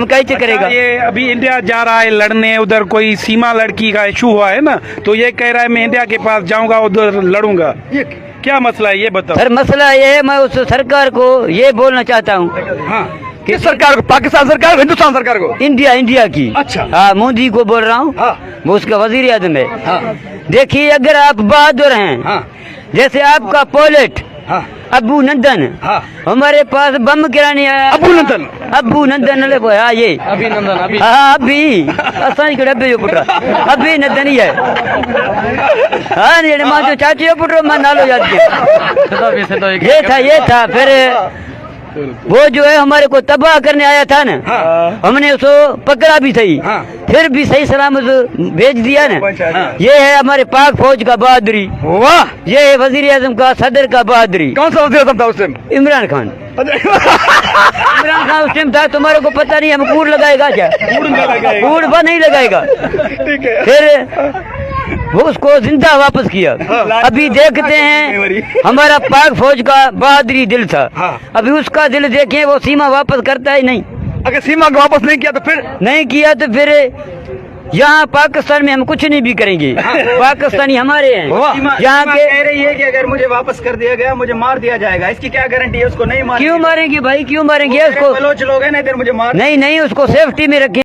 हम कैसे करेगा। ये अभी इंडिया जा रहा है लड़ने, उधर कोई सीमा लड़की का इशू हुआ है ना, तो ये कह रहा है मैं इंडिया के पास जाऊंगा, उधर लड़ूंगा। ये क्या मसला है ये बताओ। सर मसला ये है, मैं उस सरकार को ये बोलना चाहता हूँ। हाँ, किस सरकार को? पाकिस्तान सरकार, हिंदुस्तान सरकार को? इंडिया की। अच्छा। हाँ, मोदी को बोल रहा हूँ। हाँ। वो उसका वजीर आजम है। हाँ। देखिए, अगर आप बहादुर हैं, हाँ। जैसे आपका पायलट हाँ। अबू नंदन, हाँ। हमारे पास बम गिराने आया। अबू नंदन हाँ, ये अभिनंदन हाँ अभी असांजी कड़े अभी जो पुट अभी नंदन ही है। हाँ नहीं मां जो चाची जो पुट मां नालो याद किया। ये था फिर वो जो है हमारे को तबाह करने आया था ना। हाँ। हमने उसको पकड़ा भी सही। हाँ। फिर भी सही सलामत भेज दिया ना। हाँ। ये है हमारे पाक फौज का बहादुरी। वाह, ये है वजीर आजम का, सदर का बहादुरी। कौन सा वजीर आजम था उस टाइम? इमरान खान। इमरान खान उस टाइम था, तुम्हारे को पता नहीं। हम कूड़ लगाएगा क्या? कूड़ नहीं लगाएगा। ठीक है। फिर वो उसको जिंदा वापस किया। अभी देखते हैं, हमारा पाक फौज का बहादुरी दिल था। हाँ। अभी उसका दिल देखें, वो सीमा वापस करता ही नहीं। अगर सीमा को वापस नहीं किया तो फिर यहाँ पाकिस्तान में हम कुछ नहीं भी करेंगे। पाकिस्तानी हमारे हैं। यहाँ के कह रही है कि अगर मुझे वापस कर दिया गया मुझे मार दिया जाएगा, इसकी क्या गारंटी है? उसको नहीं मार क्यों मारेंगे भाई, क्यों मारेंगे उसको? बलोच लोग हैं ना, इधर मुझे मार नहीं, उसको सेफ्टी में रखें।